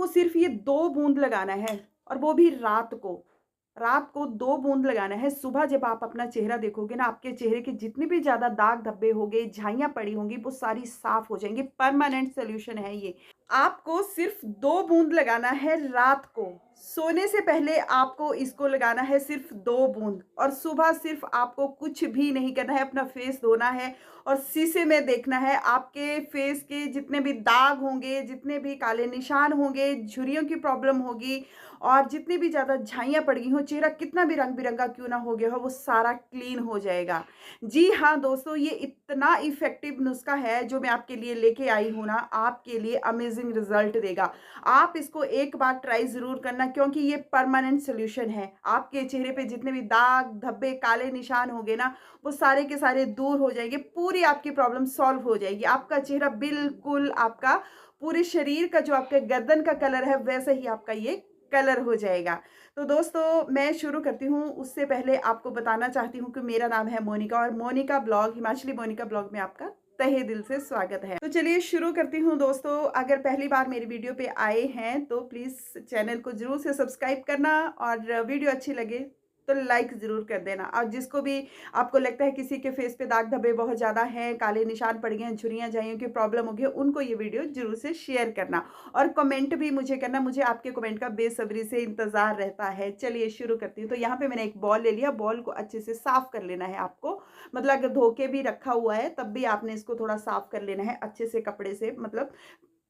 आपको सिर्फ ये 2 बूंद लगाना है और वो भी रात को 2 बूंद लगाना है। सुबह जब आप अपना चेहरा देखोगे ना, आपके चेहरे के जितने भी ज़्यादा दाग धब्बे होंगे, झाइयाँ पड़ी होंगी, वो सारी साफ़ हो जाएँगी। परमानेंट सॉल्यूशन है ये। आपको सिर्फ 2 बूंद लगाना है रात को। सोने से पहले आपको इसको लगाना है सिर्फ 2 बूंद, और सुबह सिर्फ आपको कुछ भी नहीं करना है, अपना फेस धोना है और शीशे में देखना है। आपके फेस के जितने भी दाग होंगे, जितने भी काले निशान होंगे, झुर्रियों की प्रॉब्लम होगी और जितनी भी ज़्यादा झाइयाँ पड़ गई हों, चेहरा कितना भी रंग-बिरंगा क्यों ना हो गया हो, वो सारा क्लीन हो जाएगा। जी हाँ दोस्तों, ये इतना इफ़ेक्टिव नुस्ख़ा है जो मैं आपके लिए लेके आई हूँ ना, आपके लिए अमेज़िंग रिज़ल्ट देगा। आप इसको एक बार ट्राई ज़रूर करना, क्योंकि ये परमानेंट सॉल्यूशन है। आपके चेहरे पे जितने भी दाग, धब्बे, काले निशान होंगे ना, वो सारे के सारे दूर हो जाएँगे। पूरी आपकी प्रॉब्लम सॉल्व हो जाएगी। आपका चेहरा बिल्कुल आपका पूरे शरीर का जो आपके गर्दन का कलर है, वैसे ही आपका ये कलर हो जाएगा। तो दोस्तों, मैं शुरू करती हूँ, उससे पहले आपको बताना चाहती हूँ कि मेरा नाम है मोनिका और मोनिका ब्लॉग, हिमाचली मोनिका ब्लॉग में आपका तहे दिल से स्वागत है। तो चलिए शुरू करती हूँ दोस्तों। अगर पहली बार मेरी वीडियो पे आए हैं तो प्लीज़ चैनल को ज़रूर से सब्सक्राइब करना, और वीडियो अच्छी लगे तो लाइक ज़रूर कर देना। और जिसको भी आपको लगता है किसी के फेस पे दाग धब्बे बहुत ज़्यादा हैं, काले निशान पड़ गए हैं, झुर्रियाँ झाइयों की प्रॉब्लम हो गई है, उनको ये वीडियो ज़रूर से शेयर करना और कमेंट भी मुझे करना। मुझे आपके कमेंट का बेसब्री से इंतज़ार रहता है। चलिए शुरू करती हूँ। तो यहाँ पे मैंने एक बॉल ले लिया। बॉल को अच्छे से साफ़ कर लेना है आपको। मतलब अगर धो के भी रखा हुआ है तब भी आपने इसको थोड़ा साफ़ कर लेना है अच्छे से कपड़े से। मतलब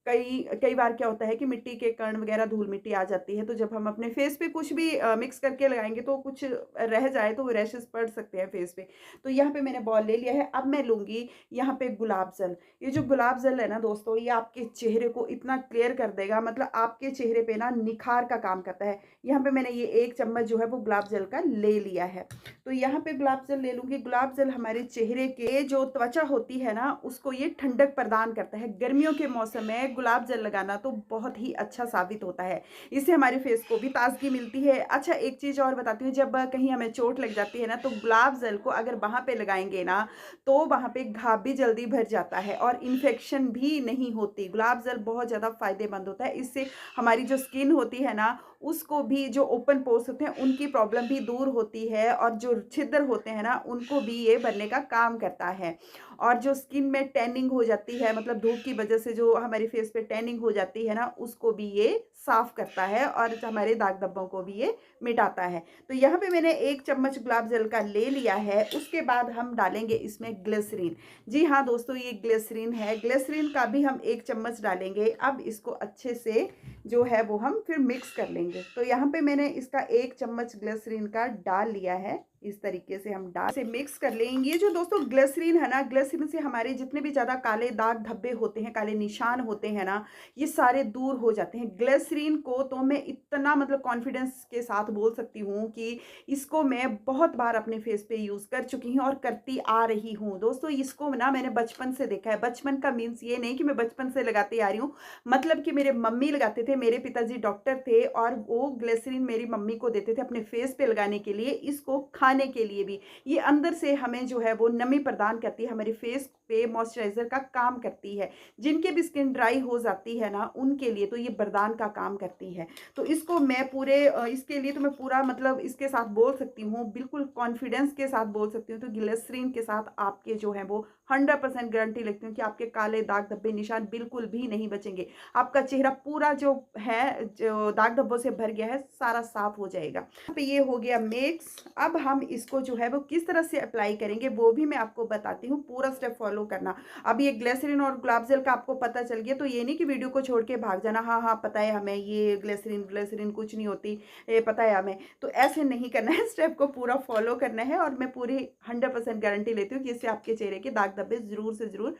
कई कई बार क्या होता है कि मिट्टी के कण वगैरह, धूल मिट्टी आ जाती है, तो जब हम अपने फेस पे कुछ भी मिक्स करके लगाएंगे तो कुछ रह जाए तो वो रैशेस पड़ सकते हैं फेस पे। तो यहाँ पे मैंने बॉल ले लिया है। अब मैं लूँगी यहाँ पे गुलाब जल। ये जो गुलाब जल है ना दोस्तों, ये आपके चेहरे को इतना क्लियर कर देगा, मतलब आपके चेहरे पे ना निखार का काम करता है। यहाँ पे मैंने ये 1 चम्मच जो है वो गुलाब जल का ले लिया है। तो यहाँ पे गुलाब जल ले लूँगी। गुलाब जल हमारे चेहरे के जो त्वचा होती है ना, उसको ये ठंडक प्रदान करता है। गर्मियों के मौसम में गुलाब जल लगाना तो बहुत ही अच्छा साबित होता है। इससे हमारे फेस को भी ताज़गी मिलती है। अच्छा, एक चीज़ और बताती हूँ, जब कहीं हमें चोट लग जाती है ना, तो गुलाब जल को अगर वहाँ पे लगाएँगे ना, तो वहाँ पे घाव भी जल्दी भर जाता है और इन्फेक्शन भी नहीं होती। गुलाब जल बहुत ज़्यादा फ़ायदेमंद होता है। इससे हमारी जो स्किन होती है ना, उसको भी, जो ओपन पोर्स होते हैं उनकी प्रॉब्लम भी दूर होती है, और जो छिद्र होते हैं ना, उनको भी ये भरने का काम करता है। और जो स्किन में टैनिंग हो जाती है, मतलब धूप की वजह से जो हमारे फेस पे टैनिंग हो जाती है ना, उसको भी ये साफ़ करता है और हमारे दाग धब्बों को भी ये मिटाता है। तो यहाँ पे मैंने 1 चम्मच गुलाब जल का ले लिया है। उसके बाद हम डालेंगे इसमें ग्लिसरीन। जी हाँ दोस्तों, ये ग्लिसरीन है। ग्लिसरीन का भी हम 1 चम्मच डालेंगे। अब इसको अच्छे से जो है वो हम फिर मिक्स कर लेंगे। तो यहाँ पे मैंने इसका 1 चम्मच ग्लिसरीन का डाल लिया है। इस तरीके से हम डाल से मिक्स कर लेंगे। ये जो दोस्तों ग्लिसरीन है ना, ग्लिसरीन से हमारे जितने भी ज़्यादा काले दाग धब्बे होते हैं, काले निशान होते हैं ना, ये सारे दूर हो जाते हैं। ग्लिसरीन को तो मैं इतना मतलब कॉन्फिडेंस के साथ बोल सकती हूँ कि इसको मैं बहुत बार अपने फेस पे यूज़ कर चुकी हूँ और करती आ रही हूँ। दोस्तों, इसको ना मैंने बचपन से देखा है। बचपन का मीन्स ये नहीं कि मैं बचपन से लगाती आ रही हूँ, मतलब कि मेरे मम्मी लगाते थे, मेरे पिताजी डॉक्टर थे और वो ग्लिसरीन मेरी मम्मी को देते थे अपने फेस पे लगाने के लिए, इसको खाने के लिए भी। ये अंदर से हमें जो है वो नमी प्रदान करती है, हमारे फेस पे मॉइस्चराइजर का काम करती है। जिनके भी स्किन ड्राई हो जाती है ना, उनके लिए तो ये वरदान का काम करती है। तो इसको मैं पूरे इसके लिए तो मैं पूरा मतलब इसके साथ बोल सकती हूँ, बिल्कुल कॉन्फिडेंस के साथ बोल सकती हूँ। तो ग्लिसरीन के साथ आपके जो है वो 100% गारंटी लगती हूँ कि आपके काले दाग धब्बे निशान बिल्कुल भी नहीं बचेंगे। आपका चेहरा पूरा जो है, जो दाग धब्बों से भर गया है, सारा साफ हो जाएगा। यहाँ पे ये हो गया मिक्स। अब हम इसको जो है वो किस तरह से अप्लाई करेंगे वो भी मैं आपको बताती हूँ। पूरा स्टेप फॉलो करना। अब ये ग्लिसरीन और गुलाब जल का आपको पता चल गया, तो ये नहीं कि वीडियो को छोड़ के भाग जाना, हाँ हाँ पता है हमें, ये ग्लिसरीन ग्लिसरीन कुछ नहीं होती, ये पता है हमें। तो ऐसे नहीं करना है, स्टेप को पूरा फॉलो करना है। और मैं पूरी 100% गारंटी लेती हूँ कि इससे आपके चेहरे के दाग धब्बे ज़रूर से ज़रूर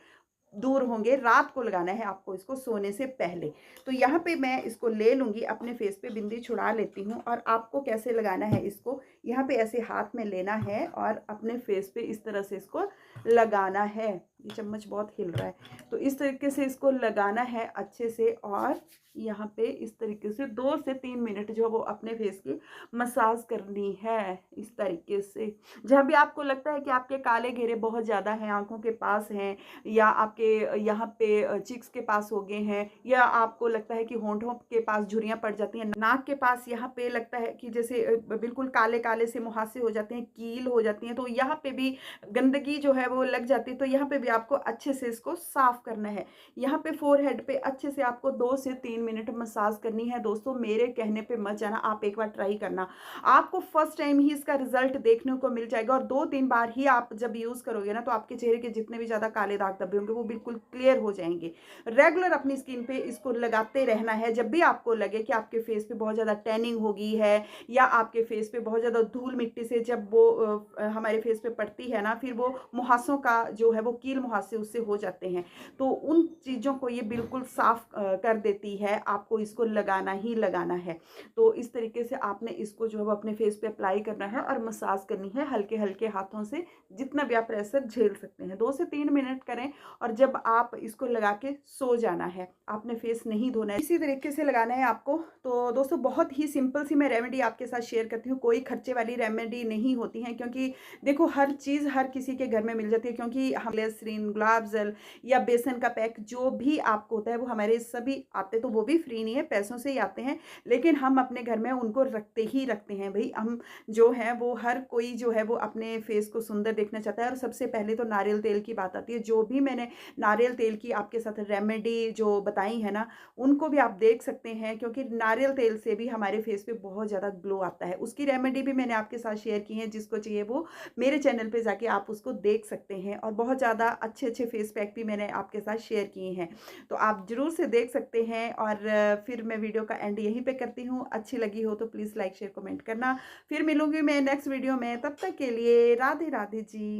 दूर होंगे। रात को लगाना है आपको इसको सोने से पहले। तो यहाँ पे मैं इसको ले लूँगी, अपने फेस पे बिंदी छुड़ा लेती हूँ। और आपको कैसे लगाना है इसको, यहाँ पे ऐसे हाथ में लेना है और अपने फेस पे इस तरह से इसको लगाना है। ये चम्मच बहुत हिल रहा है। तो इस तरीके से इसको लगाना है अच्छे से, और यहाँ पे इस तरीके से 2 से 3 मिनट जो है वो अपने फेस की मसाज करनी है, इस तरीके से। जहाँ भी आपको लगता है कि आपके काले घेरे बहुत ज़्यादा हैं, आँखों के पास हैं, या आपके यहाँ पे चिक्स के पास हो गए हैं, या आपको लगता है कि होंठों के पास झुर्रियाँ पड़ जाती हैं, नाक के पास यहाँ पे लगता है कि जैसे बिल्कुल काले-काले से मुहासे हो जाते हैं, कील हो जाती हैं, तो यहाँ पे भी गंदगी जो है वो लग जाती है, तो यहाँ पे भी आपको अच्छे से इसको साफ करना है। यहाँ पे फोरहेड पे अच्छे से आपको 2 से 3 मिनट मसाज करनी है। दोस्तों मेरे कहने पे मत जाना, आप एक बार ट्राई करना, आपको फर्स्ट टाइम ही इसका रिजल्ट देखने को मिल जाएगा, और 2-3 बार ही आप जब यूज़ करोगे ना, तो आपके चेहरे के जितने भी ज़्यादा काले दाग धब्बे होंगे वो बिल्कुल क्लियर हो जाएंगे। रेगुलर अपनी स्किन पे इसको लगाते रहना है। जब भी आपको लगे कि आपके फेस पे बहुत ज़्यादा टैनिंग हो गई है, या आपके फेस पे बहुत ज़्यादा धूल मिट्टी से जब वो हमारे फेस पे पड़ती है ना, फिर वो मुहासों का जो है वो कील मुहासे उससे हो जाते हैं, तो उन चीज़ों को ये बिल्कुल साफ कर देती है। आपको इसको लगाना ही लगाना है। तो इस तरीके से आपने इसको जो है वो अपने फेस पे अप्लाई करना है और मसाज करनी है हल्के हल्के हाथों से, जितना भी आप प्रेशर झेल सकते हैं। 2 से 3 मिनट करें, और जब आप इसको लगा के सो जाना है, आपने फेस नहीं धोना है, इसी तरीके से लगाना है आपको। तो दोस्तों बहुत ही सिंपल सी मैं रेमेडी आपके साथ शेयर करती हूँ, कोई खर्चे वाली रेमेडी नहीं होती है, क्योंकि देखो हर चीज़ हर किसी के घर में मिल जाती है, क्योंकि हम ग्लिसरीन, गुलाब जल या बेसन का पैक जो भी आपको होता है वो हमारे सभी आते, तो वो भी फ्री नहीं है, पैसों से ही आते हैं, लेकिन हम अपने घर में उनको रखते ही रखते हैं भाई। हम जो है वो हर कोई जो है वो अपने फेस को सुंदर देखना चाहता है, और सबसे पहले तो नारियल तेल की बात आती है। जो भी मैंने नारियल तेल की आपके साथ रेमेडी जो बताई है ना, उनको भी आप देख सकते हैं, क्योंकि नारियल तेल से भी हमारे फेस पे बहुत ज़्यादा ग्लो आता है। उसकी रेमेडी भी मैंने आपके साथ शेयर की है, जिसको चाहिए वो मेरे चैनल पे जाके आप उसको देख सकते हैं, और बहुत ज़्यादा अच्छे अच्छे फेस पैक भी मैंने आपके साथ शेयर किए हैं, तो आप ज़रूर से देख सकते हैं। और फिर मैं वीडियो का एंड यहीं पे करती हूँ। अच्छी लगी हो तो प्लीज़ लाइक शेयर कमेंट करना। फिर मिलूंगी मैं नेक्स्ट वीडियो में, तब तक के लिए राधे राधे जी।